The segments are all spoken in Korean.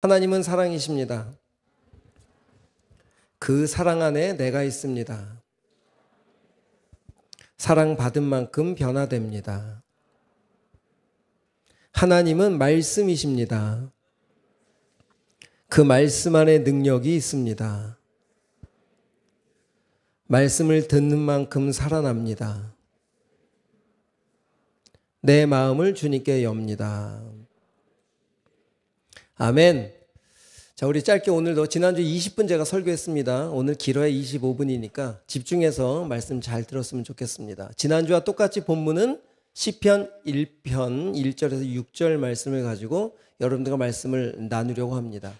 하나님은 사랑이십니다. 그 사랑 안에 내가 있습니다. 사랑받은 만큼 변화됩니다. 하나님은 말씀이십니다. 그 말씀 안에 능력이 있습니다. 말씀을 듣는 만큼 살아납니다. 내 마음을 주님께 엽니다. 아멘. 자, 우리 짧게 오늘도 지난주 20분 제가 설교했습니다. 오늘 길어야 25분이니까 집중해서 말씀 잘 들었으면 좋겠습니다. 지난주와 똑같이 본문은 시편 1편 1절에서 6절 말씀을 가지고 여러분들과 말씀을 나누려고 합니다.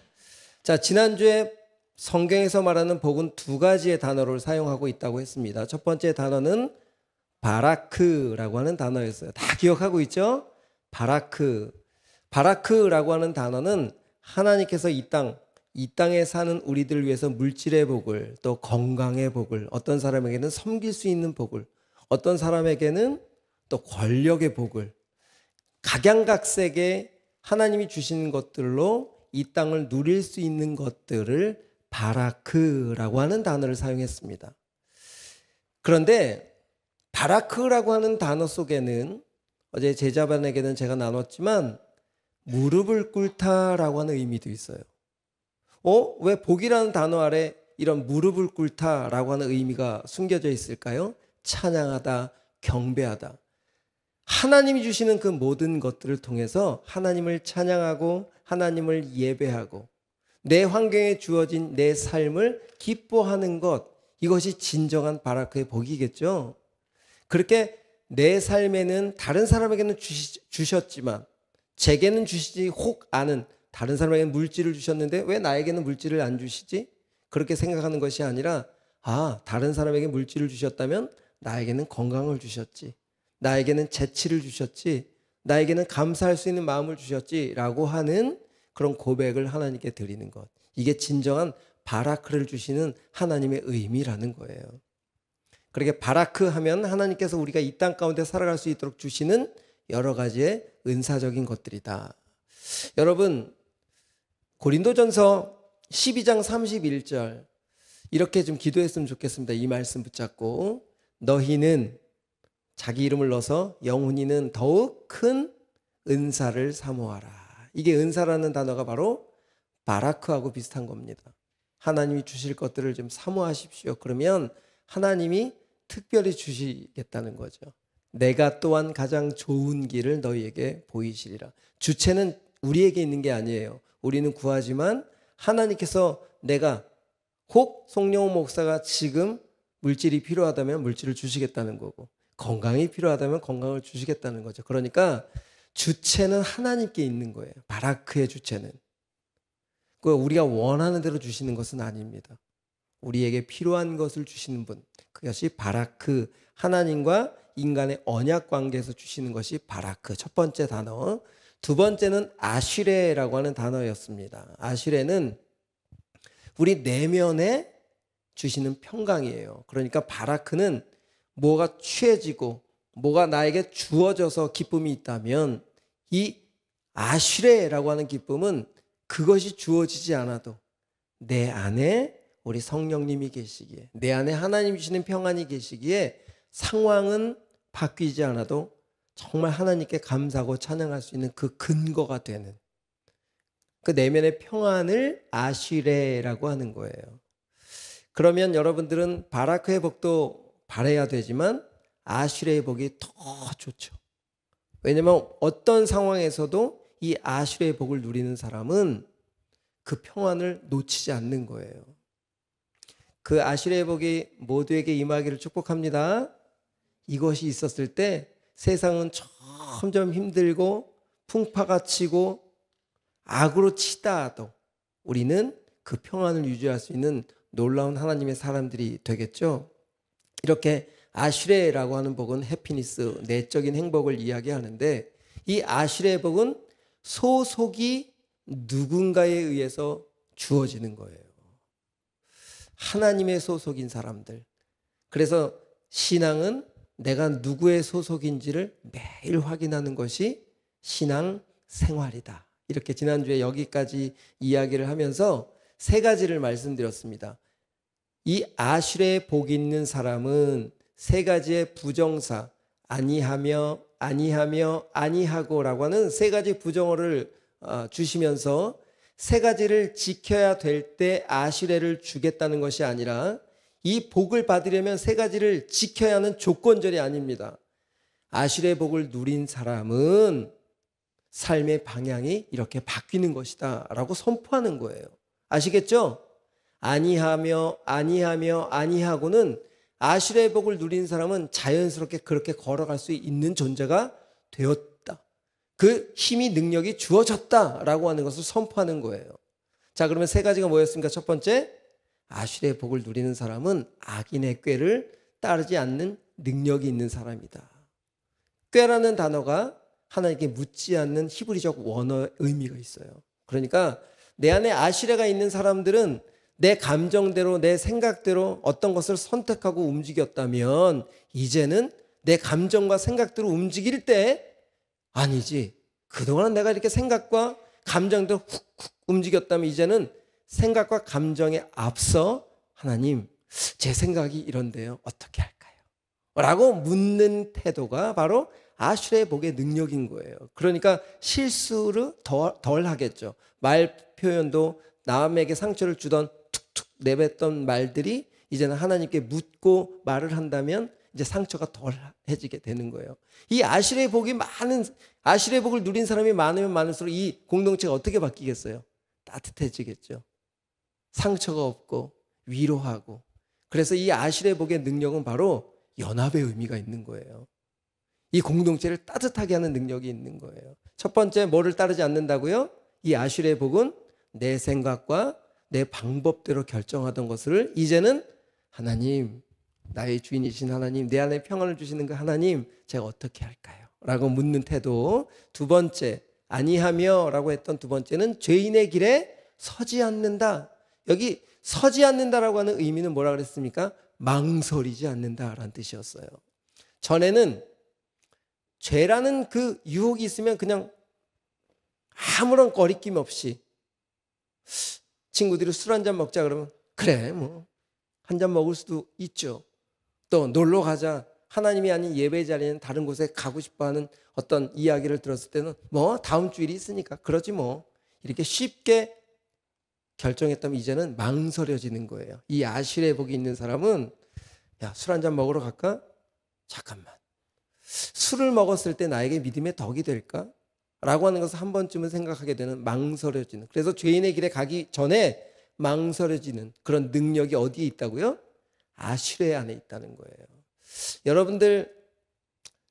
자, 지난주에 성경에서 말하는 복은 두 가지의 단어를 사용하고 있다고 했습니다. 첫 번째 단어는 바라크라고 하는 단어였어요. 다 기억하고 있죠? 바라크라고 하는 단어는 하나님께서 이 땅에 사는 우리들을 위해서 물질의 복을, 또 건강의 복을, 어떤 사람에게는 섬길 수 있는 복을, 어떤 사람에게는 또 권력의 복을, 각양각색의 하나님이 주시는 것들로 이 땅을 누릴 수 있는 것들을 바라크라고 하는 단어를 사용했습니다. 그런데 바라크라고 하는 단어 속에는 어제 제자반에게는 제가 나눴지만 무릎을 꿇다라고 하는 의미도 있어요. 왜 복이라는 단어 아래 이런 무릎을 꿇다라고 하는 의미가 숨겨져 있을까요? 찬양하다, 경배하다. 하나님이 주시는 그 모든 것들을 통해서 하나님을 찬양하고 하나님을 예배하고 내 환경에 주어진 내 삶을 기뻐하는 것, 이것이 진정한 바라크의 복이겠죠. 그렇게 내 삶에는 다른 사람에게는 주셨지만 제게는 주시지 혹 아는, 다른 사람에게는 물질을 주셨는데 왜 나에게는 물질을 안 주시지? 그렇게 생각하는 것이 아니라 다른 사람에게 물질을 주셨다면 나에게는 건강을 주셨지, 나에게는 재치를 주셨지, 나에게는 감사할 수 있는 마음을 주셨지 라고 하는 그런 고백을 하나님께 드리는 것, 이게 진정한 바라크를 주시는 하나님의 의미라는 거예요. 그렇게 바라크 하면 하나님께서 우리가 이 땅 가운데 살아갈 수 있도록 주시는 여러 가지의 은사적인 것들이다. 여러분, 고린도전서 12장 31절 이렇게 좀 기도했으면 좋겠습니다. 이 말씀 붙잡고, 너희는, 자기 이름을 넣어서 영훈이는 더욱 큰 은사를 사모하라. 이게 은사라는 단어가 바로 바라크하고 비슷한 겁니다. 하나님이 주실 것들을 좀 사모하십시오. 그러면 하나님이 특별히 주시겠다는 거죠. 내가 또한 가장 좋은 길을 너희에게 보이시리라. 주체는 우리에게 있는 게 아니에요. 우리는 구하지만 하나님께서, 내가 혹 송영호 목사가 지금 물질이 필요하다면 물질을 주시겠다는 거고, 건강이 필요하다면 건강을 주시겠다는 거죠. 그러니까 주체는 하나님께 있는 거예요. 바라크의 주체는. 우리가 원하는 대로 주시는 것은 아닙니다. 우리에게 필요한 것을 주시는 분, 그것이 바라크, 하나님과 인간의 언약 관계에서 주시는 것이 바라크, 첫 번째 단어. 두 번째는 아시레라고 하는 단어였습니다. 아시레는 우리 내면에 주시는 평강이에요. 그러니까 바라크는 뭐가 취해지고 뭐가 나에게 주어져서 기쁨이 있다면, 이 아시레라고 하는 기쁨은 그것이 주어지지 않아도 내 안에 우리 성령님이 계시기에, 내 안에 하나님이 주시는 평안이 계시기에 상황은 바뀌지 않아도 정말 하나님께 감사하고 찬양할 수 있는 그 근거가 되는 그 내면의 평안을 아시레라고 하는 거예요. 그러면 여러분들은 바라크의 복도 바라야 되지만 아시레의 복이 더 좋죠. 왜냐하면 어떤 상황에서도 이 아시레의 복을 누리는 사람은 그 평안을 놓치지 않는 거예요. 그 아시레의 복이 모두에게 임하기를 축복합니다. 이것이 있었을 때 세상은 점점 힘들고 풍파가 치고 악으로 치다 하도 우리는 그 평안을 유지할 수 있는 놀라운 하나님의 사람들이 되겠죠. 이렇게 아시레라고 하는 복은 해피니스, 내적인 행복을 이야기하는데, 이 아시레의 복은 소속이 누군가에 의해서 주어지는 거예요. 하나님의 소속인 사람들. 그래서 신앙은 내가 누구의 소속인지를 매일 확인하는 것이 신앙 생활이다. 이렇게 지난주에 여기까지 이야기를 하면서 세 가지를 말씀드렸습니다. 이 아슐의 복이 있는 사람은 세 가지의 부정사, 아니하며, 아니하며, 아니하고라고 하는 세 가지 부정어를 주시면서 세 가지를 지켜야 될 때 아슐레를 주겠다는 것이 아니라 이 복을 받으려면 세 가지를 지켜야 하는 조건절이 아닙니다. 아슐의 복을 누린 사람은 삶의 방향이 이렇게 바뀌는 것이다 라고 선포하는 거예요. 아시겠죠? 아니하며 아니하며 아니하고는 아슐의 복을 누린 사람은 자연스럽게 그렇게 걸어갈 수 있는 존재가 되었다. 그 힘이 능력이 주어졌다라고 하는 것을 선포하는 거예요. 자, 그러면 세 가지가 뭐였습니까? 첫 번째, 아슐의 복을 누리는 사람은 악인의 꾀를 따르지 않는 능력이 있는 사람이다. 꾀라는 단어가 하나님께 묻지 않는 히브리적 원어의 의미가 있어요. 그러니까 내 안에 아슐레가 있는 사람들은 내 감정대로 내 생각대로 어떤 것을 선택하고 움직였다면 이제는 내 감정과 생각대로 움직일 때 아니지, 그동안 내가 이렇게 생각과 감정대로 훅훅 움직였다면 이제는 생각과 감정에 앞서 하나님, 제 생각이 이런데요, 어떻게 할까요? 라고 묻는 태도가 바로 아슐의 복의 능력인 거예요. 그러니까 실수를 덜 하겠죠. 말 표현도 남에게 상처를 주던 툭툭 내뱉던 말들이 이제는 하나님께 묻고 말을 한다면 이제 상처가 덜해지게 되는 거예요. 이 아슐의 복이 많은, 아슐의 복을 누린 사람이 많으면 많을수록 이 공동체가 어떻게 바뀌겠어요? 따뜻해지겠죠. 상처가 없고 위로하고. 그래서 이 아슐의 복의 능력은 바로 연합의 의미가 있는 거예요. 이 공동체를 따뜻하게 하는 능력이 있는 거예요. 첫 번째, 뭐를 따르지 않는다고요? 이 아슐의 복은 내 생각과 내 방법대로 결정하던 것을 이제는 하나님, 나의 주인이신 하나님, 내 안에 평안을 주시는 그 하나님, 제가 어떻게 할까요? 라고 묻는 태도. 두 번째, 아니하며 라고 했던 두 번째는 죄인의 길에 서지 않는다. 여기 서지 않는다라고 하는 의미는 뭐라 그랬습니까? 망설이지 않는다라는 뜻이었어요. 전에는 죄라는 그 유혹이 있으면 그냥 아무런 거리낌 없이 친구들이 술 한잔 먹자 그러면 그래 뭐 한 잔 먹을 수도 있죠. 또 놀러 가자, 하나님이 아닌 예배 자리는 다른 곳에 가고 싶어하는 어떤 이야기를 들었을 때는 뭐 다음 주일이 있으니까 그러지 뭐, 이렇게 쉽게 결정했다면 이제는 망설여지는 거예요. 이 아슐의 복이 있는 사람은 야, 술 한잔 먹으러 갈까? 잠깐만, 술을 먹었을 때 나에게 믿음의 덕이 될까? 라고 하는 것을 한 번쯤은 생각하게 되는, 망설여지는, 그래서 죄인의 길에 가기 전에 망설여지는 그런 능력이 어디에 있다고요? 아슐레 안에 있다는 거예요. 여러분들,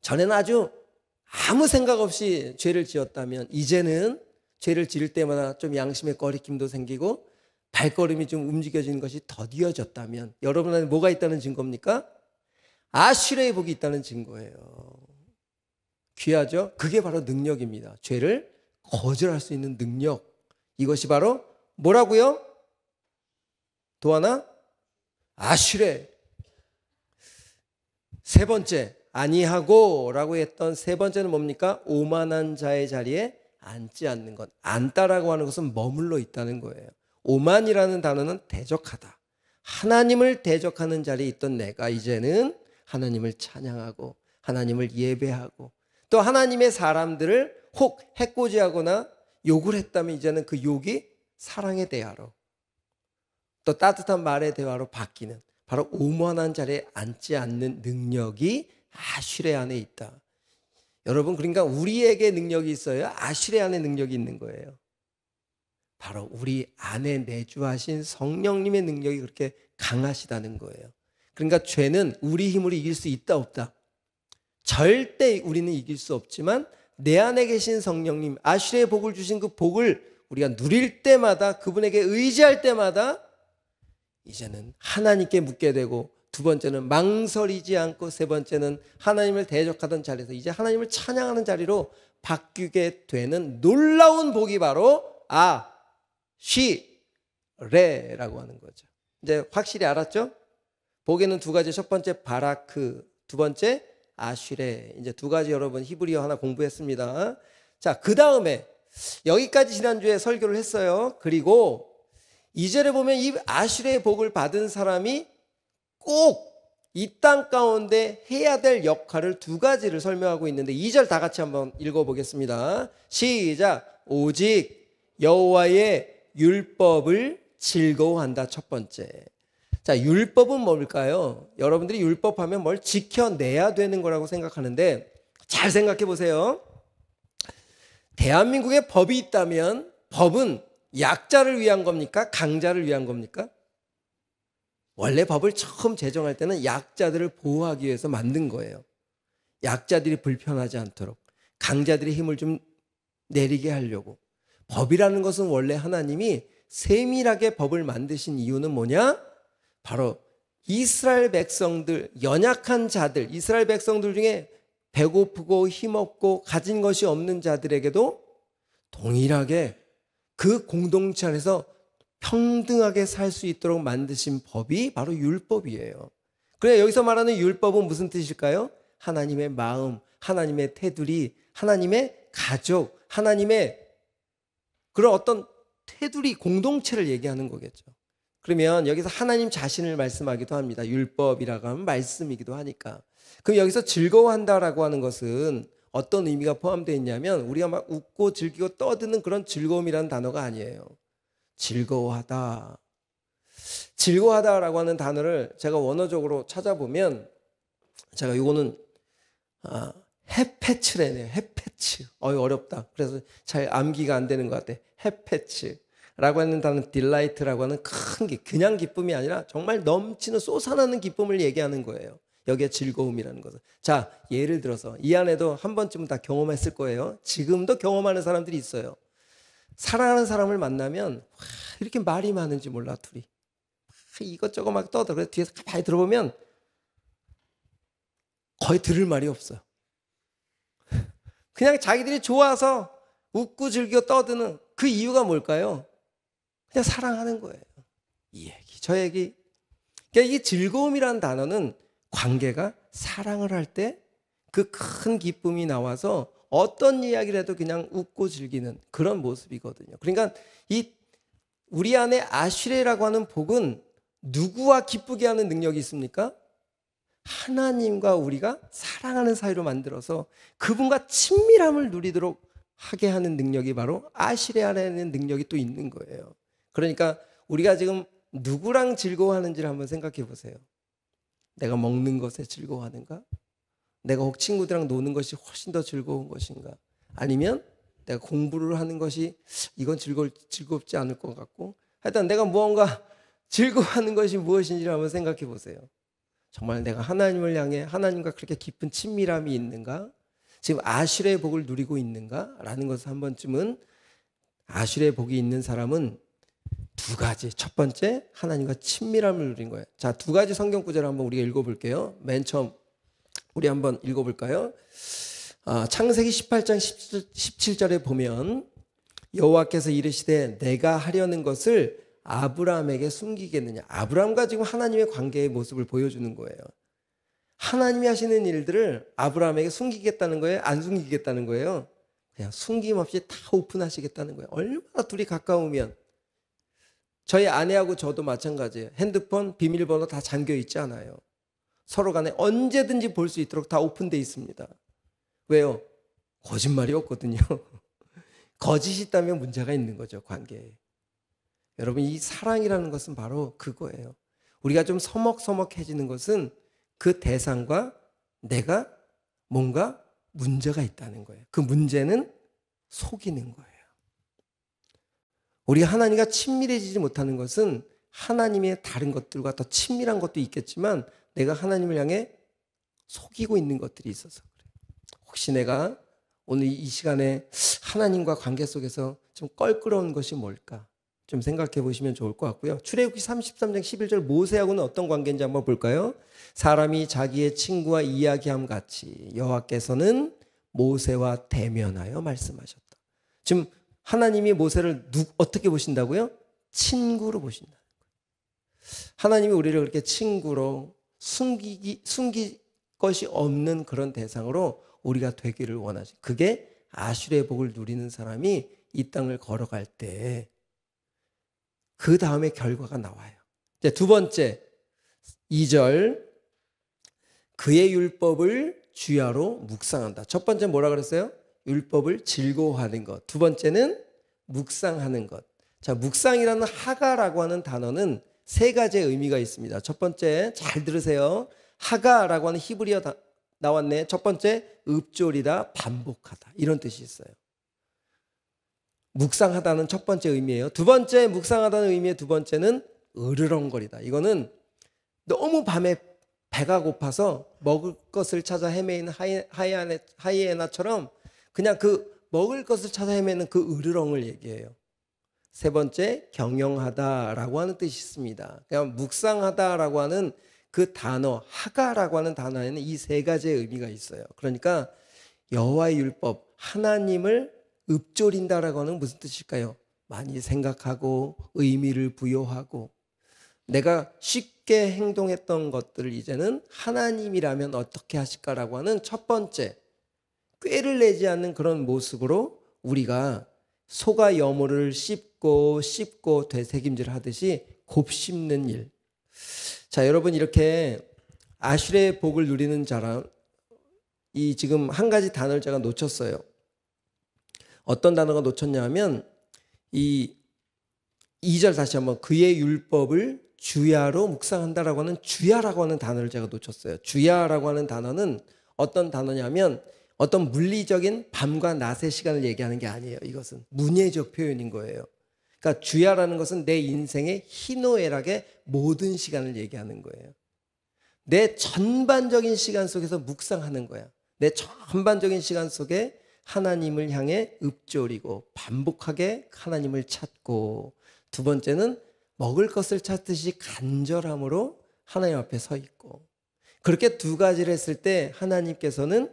전에는 아주 아무 생각 없이 죄를 지었다면 이제는 죄를 지을 때마다 좀 양심의 거리낌도 생기고 발걸음이 좀 움직여지는 것이 더디어졌다면 여러분 안에 뭐가 있다는 증거입니까? 아슐레의 복이 있다는 증거예요. 귀하죠? 그게 바로 능력입니다. 죄를 거절할 수 있는 능력. 이것이 바로 뭐라고요? 또 하나, 아슐레. 세 번째, 아니하고 라고 했던 세 번째는 뭡니까? 오만한 자의 자리에 앉지 않는 것. 앉다라고 하는 것은 머물러 있다는 거예요. 오만이라는 단어는 대적하다. 하나님을 대적하는 자리에 있던 내가 이제는 하나님을 찬양하고 하나님을 예배하고 또 하나님의 사람들을 혹 해코지하거나 욕을 했다면 이제는 그 욕이 사랑의 대화로 또 따뜻한 말의 대화로 바뀌는, 바로 오만한 자리에 앉지 않는 능력이 아슐레 안에 있다. 여러분, 그러니까 우리에게 능력이 있어요? 아슐레 안에 능력이 있는 거예요. 바로 우리 안에 내주하신 성령님의 능력이 그렇게 강하시다는 거예요. 그러니까 죄는 우리 힘으로 이길 수 있다 없다? 절대 우리는 이길 수 없지만 내 안에 계신 성령님, 아슐레의 복을 주신 그 복을 우리가 누릴 때마다, 그분에게 의지할 때마다 이제는 하나님께 묻게 되고, 두 번째는 망설이지 않고, 세 번째는 하나님을 대적하던 자리에서 이제 하나님을 찬양하는 자리로 바뀌게 되는 놀라운 복이 바로 아슐레라고 하는 거죠. 이제 확실히 알았죠? 복에는 두 가지, 첫 번째 바라크, 두 번째 아슐레. 이제 두 가지 여러분 히브리어 하나 공부했습니다. 자, 그 다음에 여기까지 지난주에 설교를 했어요. 그리고 2절에 보면 이 아슈레의 복을 받은 사람이 꼭 이 땅 가운데 해야 될 역할을 두 가지를 설명하고 있는데 2절 다 같이 한번 읽어보겠습니다. 시작. 오직 여호와의 율법을 즐거워한다. 첫 번째. 자, 율법은 뭘까요? 여러분들이 율법하면 뭘 지켜내야 되는 거라고 생각하는데 잘 생각해 보세요. 대한민국에 법이 있다면 법은 약자를 위한 겁니까? 강자를 위한 겁니까? 원래 법을 처음 제정할 때는 약자들을 보호하기 위해서 만든 거예요. 약자들이 불편하지 않도록 강자들의 힘을 좀 내리게 하려고. 법이라는 것은 원래 하나님이 세밀하게 법을 만드신 이유는 뭐냐? 바로 이스라엘 백성들, 연약한 자들, 이스라엘 백성들 중에 배고프고 힘없고 가진 것이 없는 자들에게도 동일하게 그 공동체 안에서 평등하게 살 수 있도록 만드신 법이 바로 율법이에요. 그래, 여기서 말하는 율법은 무슨 뜻일까요? 하나님의 마음, 하나님의 테두리, 하나님의 가족, 하나님의 그런 어떤 테두리, 공동체를 얘기하는 거겠죠. 그러면 여기서 하나님 자신을 말씀하기도 합니다. 율법이라고 하면 말씀이기도 하니까. 그럼 여기서 즐거워한다라고 하는 것은 어떤 의미가 포함되어 있냐면 우리가 막 웃고 즐기고 떠드는 그런 즐거움이라는 단어가 아니에요. 즐거워하다. 즐거워하다라고 하는 단어를 제가 원어적으로 찾아보면 제가 이거는 헤페츠래네요. 헤페츠. 어렵다. 그래서 잘 암기가 안 되는 것 같아. 헤페츠라고 하는 단어는 딜라이트라고 하는 큰 그냥 기쁨이 아니라 정말 넘치는 솟아나는 기쁨을 얘기하는 거예요. 여기에 즐거움이라는 것은. 자, 예를 들어서 이 안에도 한 번쯤은 다 경험했을 거예요. 지금도 경험하는 사람들이 있어요. 사랑하는 사람을 만나면 이렇게 말이 많은지 몰라 둘이. 이것저것 막 떠들어. 그래서 뒤에서 가만히 들어보면 거의 들을 말이 없어요. 그냥 자기들이 좋아서 웃고 즐겨 떠드는 그 이유가 뭘까요? 그냥 사랑하는 거예요. 이 얘기, 저 얘기. 그러니까 이 즐거움이라는 단어는 관계가 사랑을 할 때 그 큰 기쁨이 나와서 어떤 이야기를 해도 그냥 웃고 즐기는 그런 모습이거든요. 그러니까 이 우리 안에 아슈레라고 하는 복은 누구와 기쁘게 하는 능력이 있습니까? 하나님과 우리가 사랑하는 사이로 만들어서 그분과 친밀함을 누리도록 하게 하는 능력이 바로 아슈레 안에는 능력이 또 있는 거예요. 그러니까 우리가 지금 누구랑 즐거워하는지를 한번 생각해 보세요. 내가 먹는 것에 즐거워하는가? 내가 혹 친구들이랑 노는 것이 훨씬 더 즐거운 것인가? 아니면 내가 공부를 하는 것이 이건 즐겁지 않을 것 같고 하여튼 내가 무언가 즐거워하는 것이 무엇인지를 한번 생각해 보세요. 정말 내가 하나님을 향해 하나님과 그렇게 깊은 친밀함이 있는가? 지금 아슈레의 복을 누리고 있는가? 라는 것을 한 번쯤은 아슈레의 복이 있는 사람은 두 가지. 첫 번째, 하나님과 친밀함을 누린 거예요. 자, 두 가지 성경 구절을 한번 우리가 읽어볼게요. 맨 처음 우리 한번 읽어볼까요? 창세기 18장 17절에 보면 여호와께서 이르시되 내가 하려는 것을 아브라함에게 숨기겠느냐. 아브라함과 지금 하나님의 관계의 모습을 보여주는 거예요. 하나님이 하시는 일들을 아브라함에게 숨기겠다는 거예요? 안 숨기겠다는 거예요? 그냥 숨김없이 다 오픈하시겠다는 거예요. 얼마나 둘이 가까우면. 저희 아내하고 저도 마찬가지예요. 핸드폰 비밀번호 다 잠겨 있지 않아요. 서로 간에 언제든지 볼 수 있도록 다 오픈되어 있습니다. 왜요? 거짓말이 없거든요. 거짓이 있다면 문제가 있는 거죠, 관계에. 여러분, 이 사랑이라는 것은 바로 그거예요. 우리가 좀 서먹서먹해지는 것은 그 대상과 내가 뭔가 문제가 있다는 거예요. 그 문제는 속이는 거예요. 우리가 하나님과 친밀해지지 못하는 것은 하나님의 다른 것들과 더 친밀한 것도 있겠지만 내가 하나님을 향해 속이고 있는 것들이 있어서 그래요. 혹시 내가 오늘 이 시간에 하나님과 관계 속에서 좀 껄끄러운 것이 뭘까? 좀 생각해 보시면 좋을 것 같고요. 출애굽기 33장 11절 모세하고는 어떤 관계인지 한번 볼까요? 사람이 자기의 친구와 이야기함 같이 여호와께서는 모세와 대면하여 말씀하셨다. 지금 하나님이 모세를 어떻게 보신다고요? 친구로 보신다. 하나님이 우리를 그렇게 친구로 숨길 것이 없는 그런 대상으로 우리가 되기를 원하죠. 그게 아슈레의 복을 누리는 사람이 이 땅을 걸어갈 때 그 다음에 결과가 나와요. 이제 두 번째 2절 그의 율법을 주야로 묵상한다. 첫 번째 뭐라 그랬어요? 율법을 즐거워하는 것. 두 번째는 묵상하는 것. 자, 묵상이라는 하가라고 하는 단어는 세 가지의 의미가 있습니다. 첫 번째 잘 들으세요. 하가라고 하는 히브리어 나왔네. 첫 번째 읊조리다, 반복하다 이런 뜻이 있어요. 묵상하다는 첫 번째 의미예요. 두 번째 묵상하다는 의미의 두 번째는 으르렁거리다. 이거는 너무 밤에 배가 고파서 먹을 것을 찾아 헤매이는 하이에나처럼 그냥 그 먹을 것을 찾아 헤매는 그 으르렁을 얘기해요. 세 번째 경영하다라고 하는 뜻이 있습니다. 그냥 묵상하다라고 하는 그 단어 하가라고 하는 단어에는 이 세 가지의 의미가 있어요. 그러니까 여호와의 율법 하나님을 읊조린다라고 하는 무슨 뜻일까요? 많이 생각하고 의미를 부여하고 내가 쉽게 행동했던 것들을 이제는 하나님이라면 어떻게 하실까라고 하는 첫 번째 꾀를 내지 않는 그런 모습으로 우리가 소가 여물을 씹고 되새김질 하듯이 곱씹는 일. 자, 여러분 이렇게 아슐의 복을 누리는 자랑 이 지금 한 가지 단어를 제가 놓쳤어요. 어떤 단어가 놓쳤냐 하면 이 2절 다시 한번 그의 율법을 주야로 묵상한다라고 하는 주야라고 하는 단어를 제가 놓쳤어요. 주야라고 하는 단어는 어떤 단어냐면 어떤 물리적인 밤과 낮의 시간을 얘기하는 게 아니에요. 이것은 문예적 표현인 거예요. 그러니까 주야라는 것은 내 인생의 희노애락의 모든 시간을 얘기하는 거예요. 내 전반적인 시간 속에서 묵상하는 거야. 내 전반적인 시간 속에 하나님을 향해 읊조리고 반복하게 하나님을 찾고 두 번째는 먹을 것을 찾듯이 간절함으로 하나님 앞에 서 있고 그렇게 두 가지를 했을 때 하나님께서는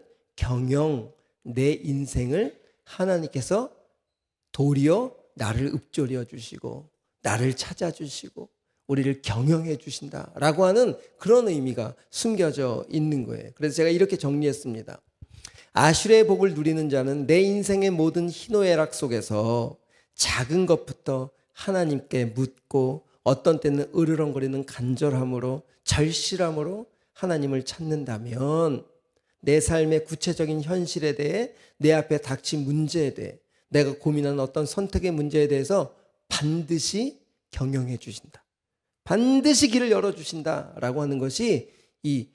내 인생을 하나님께서 도리어 나를 읊조려 주시고 나를 찾아주시고 우리를 경영해 주신다라고 하는 그런 의미가 숨겨져 있는 거예요. 그래서 제가 이렇게 정리했습니다. 아슐의 복을 누리는 자는 내 인생의 모든 희노애락 속에서 작은 것부터 하나님께 묻고 어떤 때는 으르렁거리는 간절함으로 절실함으로 하나님을 찾는다면 내 삶의 구체적인 현실에 대해 내 앞에 닥친 문제에 대해 내가 고민하는 어떤 선택의 문제에 대해서 반드시 경영해 주신다. 반드시 길을 열어주신다라고 하는 것이 이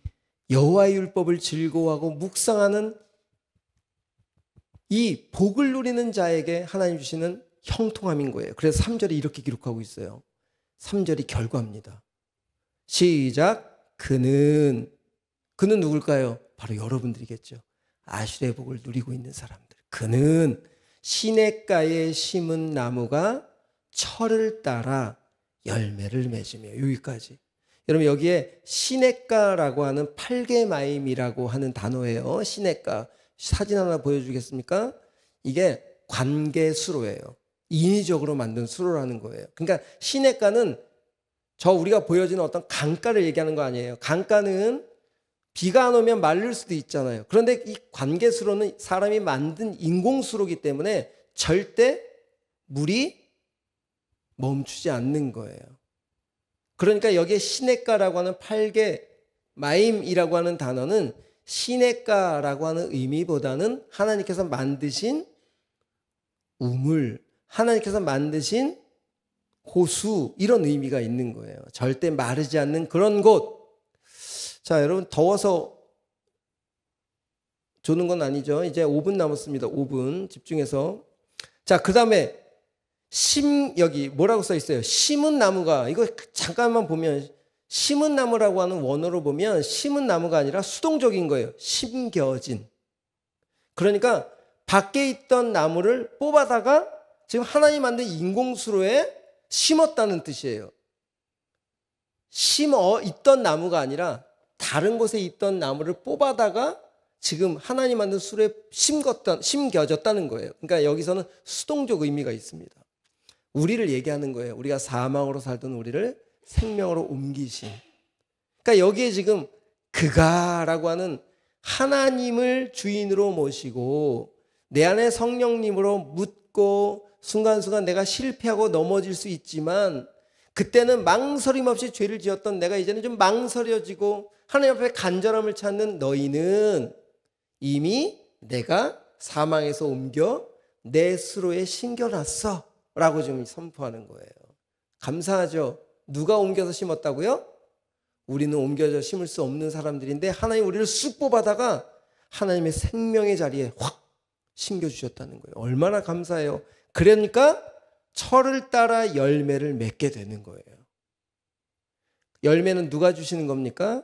여호와의 율법을 즐거워하고 묵상하는 이 복을 누리는 자에게 하나님 주시는 형통함인 거예요. 그래서 3절이 이렇게 기록하고 있어요. 3절이 결과입니다. 시작. 그는 누굴까요? 바로 여러분들이겠죠. 아슐의 복을 누리고 있는 사람들. 그는 시냇가에 심은 나무가 철을 따라 열매를 맺으며 여기까지. 여러분 여기에 시냇가라고 하는 팔개마임이라고 하는 단어예요. 시냇가. 사진 하나 보여주겠습니까? 이게 관계수로예요. 인위적으로 만든 수로라는 거예요. 그러니까 시냇가는 우리가 보여지는 어떤 강가를 얘기하는 거 아니에요. 강가는 비가 안 오면 마를 수도 있잖아요. 그런데 이 관계수로는 사람이 만든 인공수로이기 때문에 절대 물이 멈추지 않는 거예요. 그러니까 여기에 시냇가라고 하는 팔개마임이라고 하는 단어는 시냇가라고 하는 의미보다는 하나님께서 만드신 우물, 하나님께서 만드신 호수 이런 의미가 있는 거예요. 절대 마르지 않는 그런 곳. 자, 여러분 더워서 조는 건 아니죠. 이제 5분 남았습니다. 5분 집중해서. 자, 그 다음에 여기 뭐라고 써 있어요? 심은 나무가 이거 잠깐만 보면 심은 나무라고 하는 원어로 보면 심은 나무가 아니라 수동적인 거예요. 심겨진. 그러니까 밖에 있던 나무를 뽑아다가 지금 하나님 만든 인공수로에 심었다는 뜻이에요. 심어 있던 나무가 아니라 다른 곳에 있던 나무를 뽑아다가 지금 하나님 만든 수로에 심겨졌다는 거예요. 그러니까 여기서는 수동적 의미가 있습니다. 우리를 얘기하는 거예요. 우리가 사망으로 살던 우리를 생명으로 옮기신. 그러니까 여기에 지금 그가라고 하는 하나님을 주인으로 모시고 내 안에 성령님으로 묻고 순간순간 내가 실패하고 넘어질 수 있지만 그때는 망설임 없이 죄를 지었던 내가 이제는 좀 망설여지고 하나님 앞에 간절함을 찾는 너희는 이미 내가 사망에서 옮겨 내 수로에 심겨놨어 라고 지금 선포하는 거예요. 감사하죠. 누가 옮겨서 심었다고요? 우리는 옮겨져 심을 수 없는 사람들인데 하나님 우리를 쑥 뽑아다가 하나님의 생명의 자리에 확 심겨주셨다는 거예요. 얼마나 감사해요. 그러니까 철을 따라 열매를 맺게 되는 거예요. 열매는 누가 주시는 겁니까?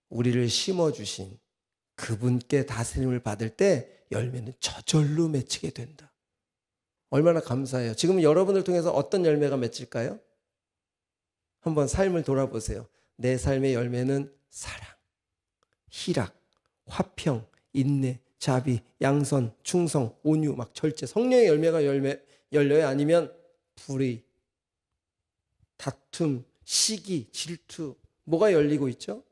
우리를 심어주신 그분께 다스림을 받을 때 열매는 저절로 맺히게 된다. 얼마나 감사해요. 지금 여러분을 통해서 어떤 열매가 맺힐까요? 한번 삶을 돌아보세요. 내 삶의 열매는 사랑, 희락, 화평, 인내, 자비, 양선, 충성, 온유, 막 절제, 성령의 열매가 열려요? 아니면 불의, 다툼, 시기, 질투, 뭐가 열리고 있죠?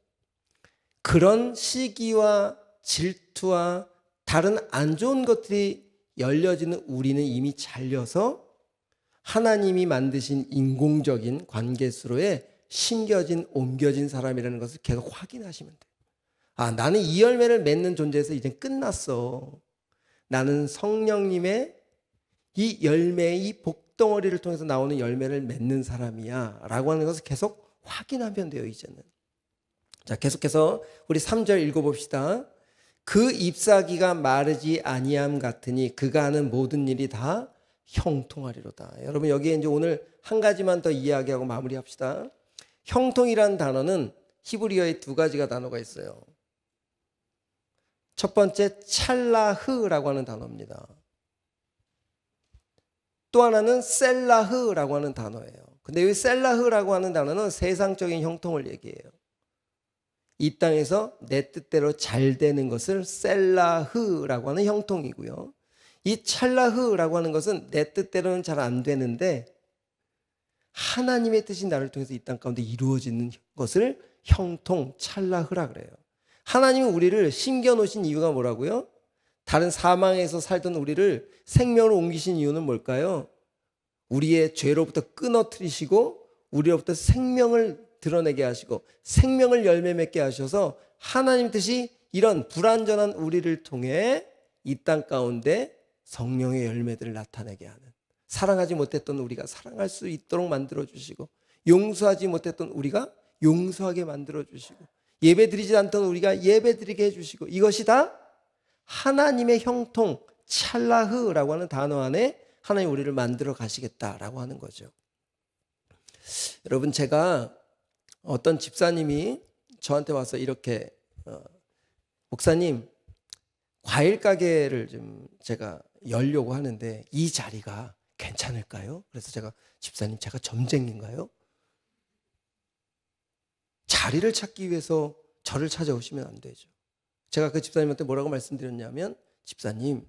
그런 시기와 질투와 다른 안 좋은 것들이 열려지는 우리는 이미 잘려서 하나님이 만드신 인공적인 관계수로에 심겨진, 옮겨진 사람이라는 것을 계속 확인하시면 돼요. 아, 나는 이 열매를 맺는 존재에서 이제 끝났어. 나는 성령님의 이 열매의 이 복덩어리를 통해서 나오는 열매를 맺는 사람이야 라고 하는 것을 계속 확인하면 돼요, 이제는. 자, 계속해서 우리 3절 읽어봅시다. 그 잎사귀가 마르지 아니함 같으니 그가 하는 모든 일이 다 형통하리로다. 여러분 여기에 이제 오늘 한 가지만 더 이야기하고 마무리합시다. 형통이라는 단어는 히브리어에 두 가지가 단어가 있어요. 첫 번째 찰라흐라고 하는 단어입니다. 또 하나는 셀라흐라고 하는 단어예요. 근데 이 셀라흐라고 하는 단어는 세상적인 형통을 얘기해요. 이 땅에서 내 뜻대로 잘 되는 것을 셀라흐라고 하는 형통이고요. 이 찰라흐라고 하는 것은 내 뜻대로는 잘 안 되는데 하나님의 뜻이 나를 통해서 이 땅 가운데 이루어지는 것을 형통, 찰라흐라 그래요. 하나님은 우리를 심겨놓으신 이유가 뭐라고요? 다른 사망에서 살던 우리를 생명으로 옮기신 이유는 뭘까요? 우리의 죄로부터 끊어뜨리시고 우리로부터 생명을 드러내게 하시고 생명을 열매 맺게 하셔서 하나님 뜻이 이런 불완전한 우리를 통해 이 땅 가운데 성령의 열매들을 나타내게 하는, 사랑하지 못했던 우리가 사랑할 수 있도록 만들어주시고 용서하지 못했던 우리가 용서하게 만들어주시고 예배드리지 않던 우리가 예배드리게 해주시고 이것이 다 하나님의 형통 찰라흐라고 하는 단어 안에 하나님 우리를 만들어 가시겠다라고 하는 거죠. 여러분 제가 어떤 집사님이 저한테 와서 이렇게 목사님 과일 가게를 좀 제가 열려고 하는데 이 자리가 괜찮을까요? 그래서 제가 집사님 제가 점쟁인가요? 자리를 찾기 위해서 저를 찾아오시면 안 되죠. 제가 그 집사님한테 뭐라고 말씀드렸냐면 집사님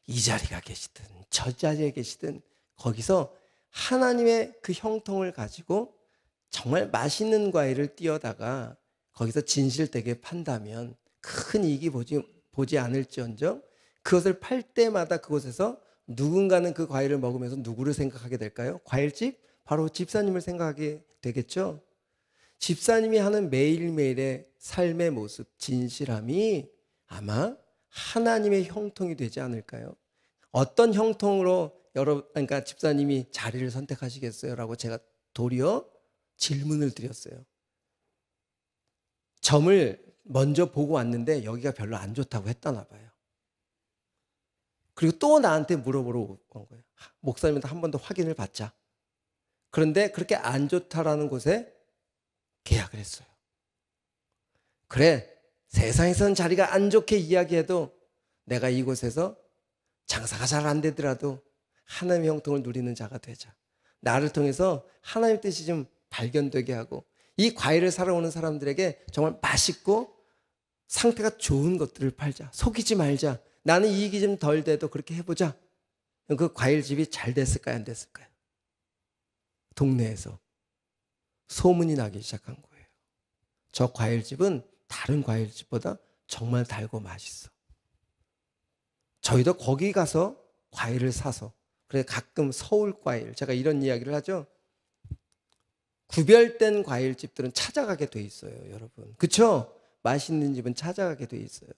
이 자리가 계시든 저 자리에 계시든 거기서 하나님의 그 형통을 가지고 정말 맛있는 과일을 띄어다가 거기서 진실되게 판다면 큰 이익이 보지 않을지언정 그것을 팔 때마다 그곳에서 누군가는 그 과일을 먹으면서 누구를 생각하게 될까요? 과일집? 바로 집사님을 생각하게 되겠죠. 집사님이 하는 매일매일의 삶의 모습, 진실함이 아마 하나님의 형통이 되지 않을까요? 어떤 형통으로 그러니까 집사님이 자리를 선택하시겠어요? 라고 제가 도리어 질문을 드렸어요. 점을 먼저 보고 왔는데 여기가 별로 안 좋다고 했다나 봐요. 그리고 또 나한테 물어보러 온 거예요. 목사님한테 한 번 더 확인을 받자. 그런데 그렇게 안 좋다라는 곳에 계약을 했어요. 그래, 세상에서는 자리가 안 좋게 이야기해도 내가 이곳에서 장사가 잘 안 되더라도 하나님의 형통을 누리는 자가 되자. 나를 통해서 하나님의 뜻이 좀 발견되게 하고 이 과일을 사러 오는 사람들에게 정말 맛있고 상태가 좋은 것들을 팔자. 속이지 말자. 나는 이익이 좀 덜 돼도 그렇게 해보자. 그 과일집이 잘 됐을까요? 안 됐을까요? 동네에서 소문이 나기 시작한 거예요. 저 과일집은 다른 과일집보다 정말 달고 맛있어. 저희도 거기 가서 과일을 사서, 그래 가끔 서울 과일, 제가 이런 이야기를 하죠. 구별된 과일집들은 찾아가게 돼 있어요, 여러분. 그렇죠? 맛있는 집은 찾아가게 돼 있어요.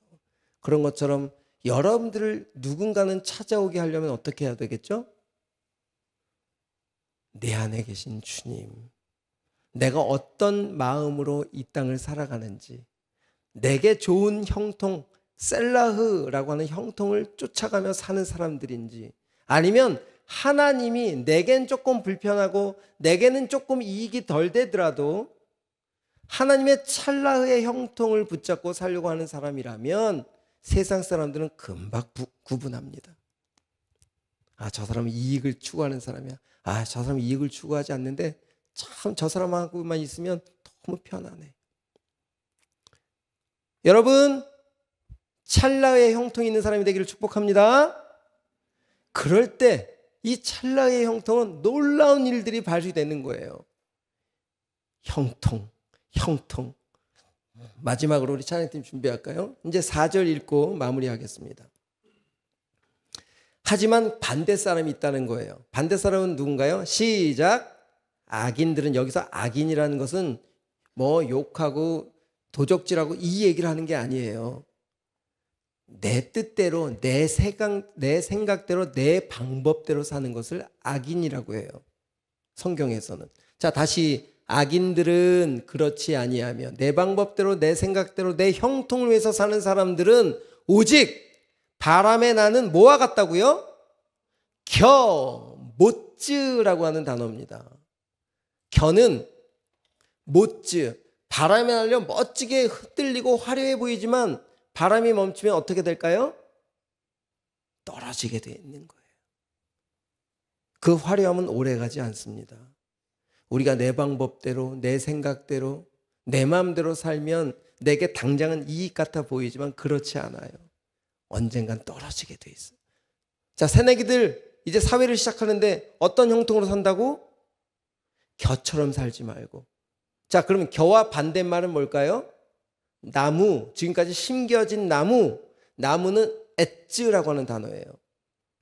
그런 것처럼 여러분들을 누군가는 찾아오게 하려면 어떻게 해야 되겠죠? 내 안에 계신 주님, 내가 어떤 마음으로 이 땅을 살아가는지, 내게 좋은 형통, 셀라흐라고 하는 형통을 쫓아가며 사는 사람들인지, 아니면 하나님이 내겐 조금 불편하고 내게는 조금 이익이 덜 되더라도 하나님의 찰라흐의 형통을 붙잡고 살려고 하는 사람이라면 세상 사람들은 금방 구분합니다. 아, 저 사람은 이익을 추구하는 사람이야. 아, 저 사람은 이익을 추구하지 않는데 참 저 사람하고만 있으면 너무 편하네. 여러분, 찰나의 형통이 있는 사람이 되기를 축복합니다. 그럴 때 이 찰나의 형통은 놀라운 일들이 발휘되는 거예요. 형통. 마지막으로 우리 찬양팀 준비할까요? 이제 4절 읽고 마무리하겠습니다. 하지만 반대 사람이 있다는 거예요. 반대 사람은 누군가요? 시작. 악인들은, 여기서 악인이라는 것은 뭐 욕하고 도적질하고 이 얘기를 하는 게 아니에요. 내 뜻대로, 내 생각대로, 내 방법대로 사는 것을 악인이라고 해요, 성경에서는. 자, 다시, 악인들은 그렇지 아니하며 내 방법대로, 내 생각대로, 내 형통을 위해서 사는 사람들은 오직 바람에 나는 뭐와 같다고요? 모츠라고 하는 단어입니다. 겨는 모츠, 바람에 날려 멋지게 흔들리고 화려해 보이지만 바람이 멈추면 어떻게 될까요? 떨어지게 되어 있는 거예요. 그 화려함은 오래가지 않습니다. 우리가 내 방법대로, 내 생각대로, 내 마음대로 살면 내게 당장은 이익 같아 보이지만 그렇지 않아요. 언젠간 떨어지게 돼 있어요. 자, 새내기들 이제 사회를 시작하는데 어떤 형통으로 산다고? 겨처럼 살지 말고. 자, 그러면 겨와 반대말은 뭘까요? 나무, 지금까지 심겨진 나무, 나무는 엣즈라고 하는 단어예요.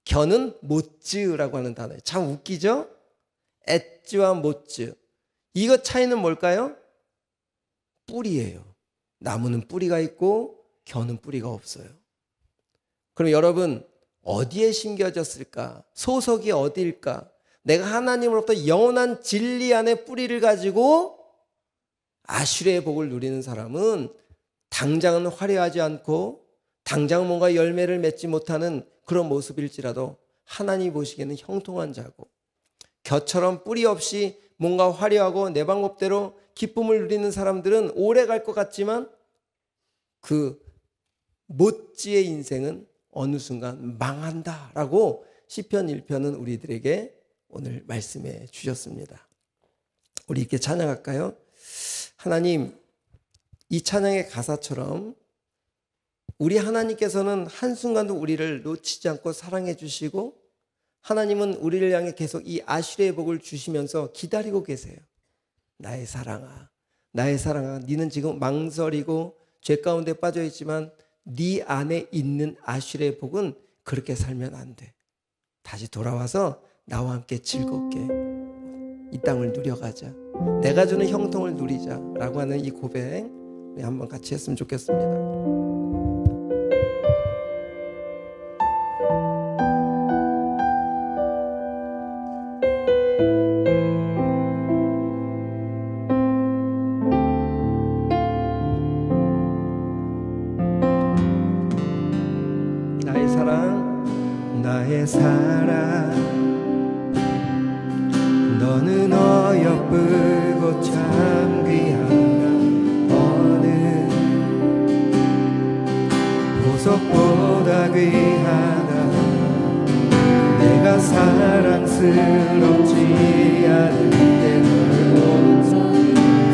겨는 모츠라고 하는 단어예요. 참 웃기죠? 엣즈와 모츠. 이거 차이는 뭘까요? 뿌리예요. 나무는 뿌리가 있고 겨는 뿌리가 없어요. 그럼 여러분, 어디에 심겨졌을까? 소속이 어디일까? 내가 하나님으로부터 영원한 진리 안에 뿌리를 가지고 아슈레의 복을 누리는 사람은 당장은 화려하지 않고 당장 뭔가 열매를 맺지 못하는 그런 모습일지라도 하나님 보시기에는 형통한 자고, 겨처럼 뿌리 없이 뭔가 화려하고 내 방법대로 기쁨을 누리는 사람들은 오래 갈 것 같지만 그 못지의 인생은 어느 순간 망한다라고 시편 1편은 우리들에게 오늘 말씀해 주셨습니다. 우리 이렇게 찬양할까요? 하나님, 이 찬양의 가사처럼 우리 하나님께서는 한순간도 우리를 놓치지 않고 사랑해 주시고, 하나님은 우리를 향해 계속 이 아슈레의 복을 주시면서 기다리고 계세요. 나의 사랑아, 나의 사랑아, 너는 지금 망설이고 죄 가운데 빠져 있지만 네 안에 있는 아슈레의 복은 그렇게 살면 안 돼. 다시 돌아와서 나와 함께 즐겁게 이 땅을 누려가자. 내가 주는 형통을 누리자라고 하는 이 고백 우리 한번 같이 했으면 좋겠습니다. 나의 사랑, 너는 어여쁘고 참 귀하다. 어느 보석보다 귀하다. 내가 사랑스럽지 않을 때 너를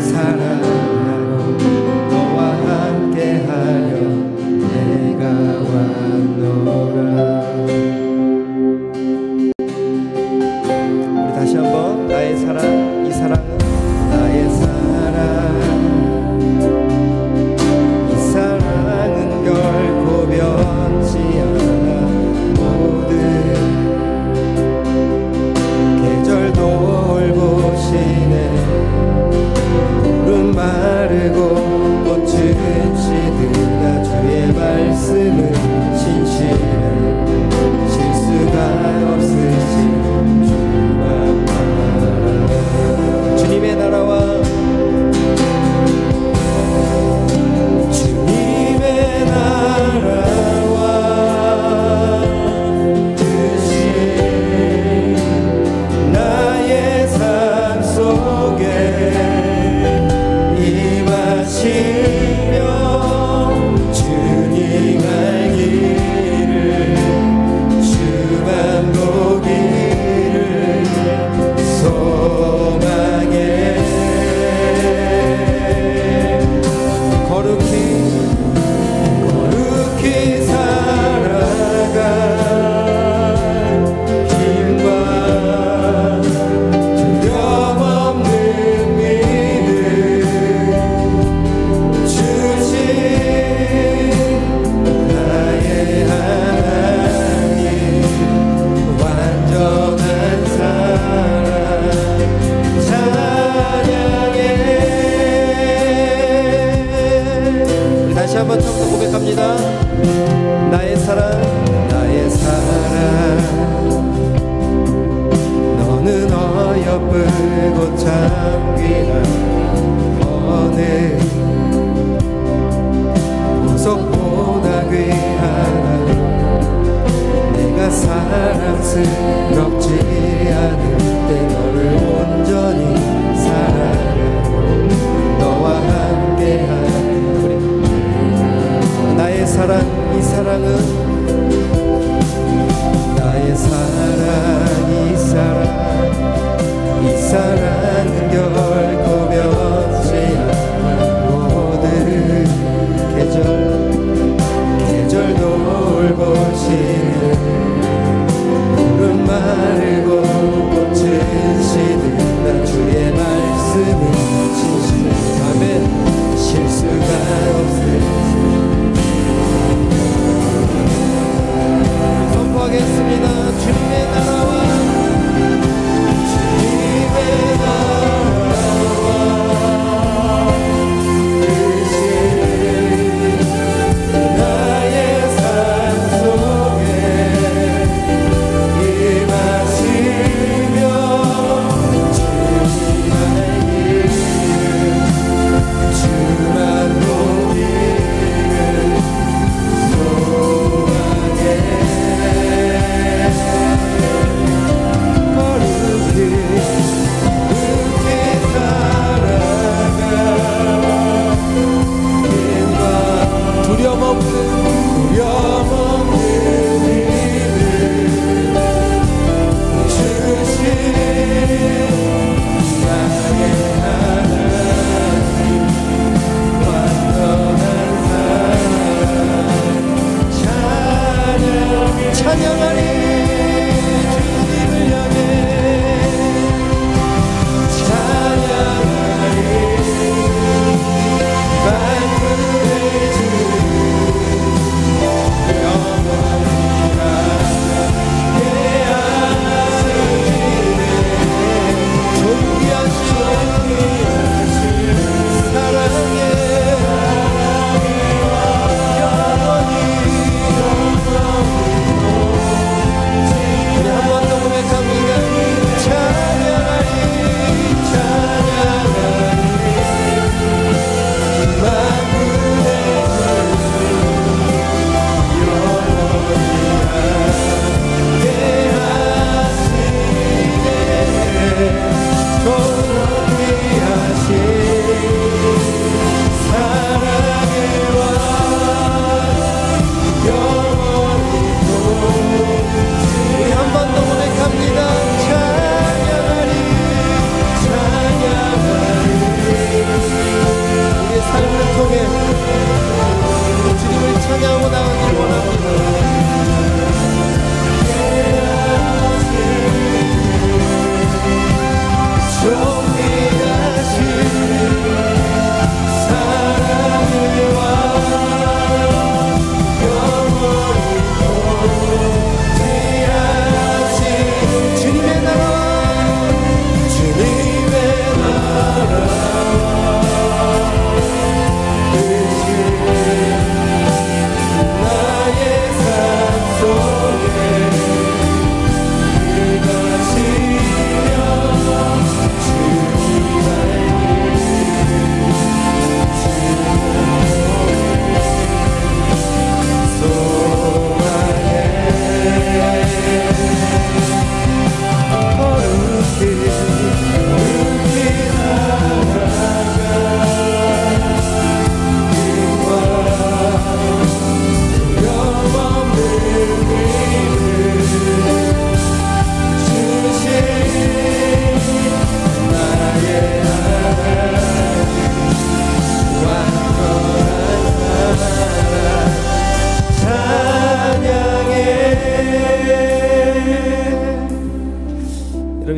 사랑하고 너와 함께하려 내가 왔노라. 다시 한번, 나의 사랑, 이 사랑은 나의 사랑, 이 사랑은 결코 변치 않아. 모든 어여쁘고 참 귀한 어느 보석보다 귀하나 내가 사랑스럽지 않을 때 너를 온전히 사랑해 너와 함께한 나의 사랑 이 사랑은 나의 사랑 이 사랑은 결코 변치 않는 모든 계절 돌보시는 푸른 마르고 꽃은 시든 나 주의 말씀은 진실 아멘 실수가 없으니 선포하겠습니다. 주님의 나라와 주님의 나라와 뜻이 나의 삶 속에 임하시며 주님의 이름 주만 높이는 소망에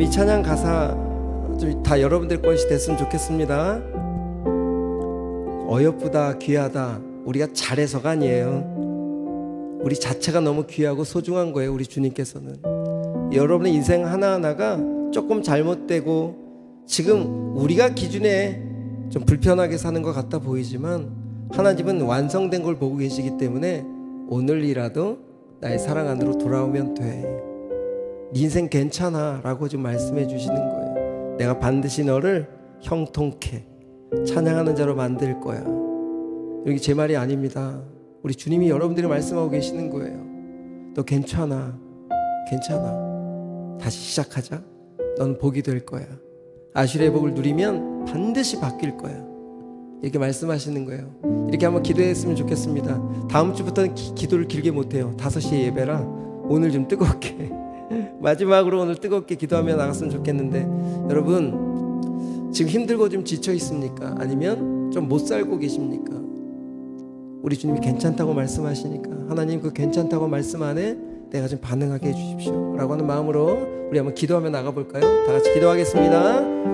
이 찬양 가사 좀 다 여러분들 것이 됐으면 좋겠습니다. 어여쁘다 귀하다 우리가 잘해서가 아니에요. 우리 자체가 너무 귀하고 소중한 거예요. 우리 주님께서는 여러분의 인생 하나하나가 조금 잘못되고 지금 우리가 기준에 좀 불편하게 사는 것 같아 보이지만 하나님은 완성된 걸 보고 계시기 때문에 오늘이라도 나의 사랑 안으로 돌아오면 돼. 네 인생 괜찮아 라고 좀 말씀해 주시는 거예요. 내가 반드시 너를 형통케 찬양하는 자로 만들 거야. 여기 제 말이 아닙니다. 우리 주님이 여러분들이 말씀하고 계시는 거예요. 너 괜찮아. 괜찮아. 다시 시작하자. 넌 복이 될 거야. 아슈리의 복을 누리면 반드시 바뀔 거야. 이렇게 말씀하시는 거예요. 이렇게 한번 기도했으면 좋겠습니다. 다음 주부터는 기도를 길게 못해요. 5시에 예배라 오늘 좀 뜨겁게 마지막으로 오늘 뜨겁게 기도하며 나갔으면 좋겠는데, 여러분 지금 힘들고 좀 지쳐 있습니까? 아니면 좀 못 살고 계십니까? 우리 주님이 괜찮다고 말씀하시니까 하나님 그 괜찮다고 말씀 안에 내가 좀 반응하게 해주십시오 라고 하는 마음으로 우리 한번 기도하며 나가볼까요? 다 같이 기도하겠습니다.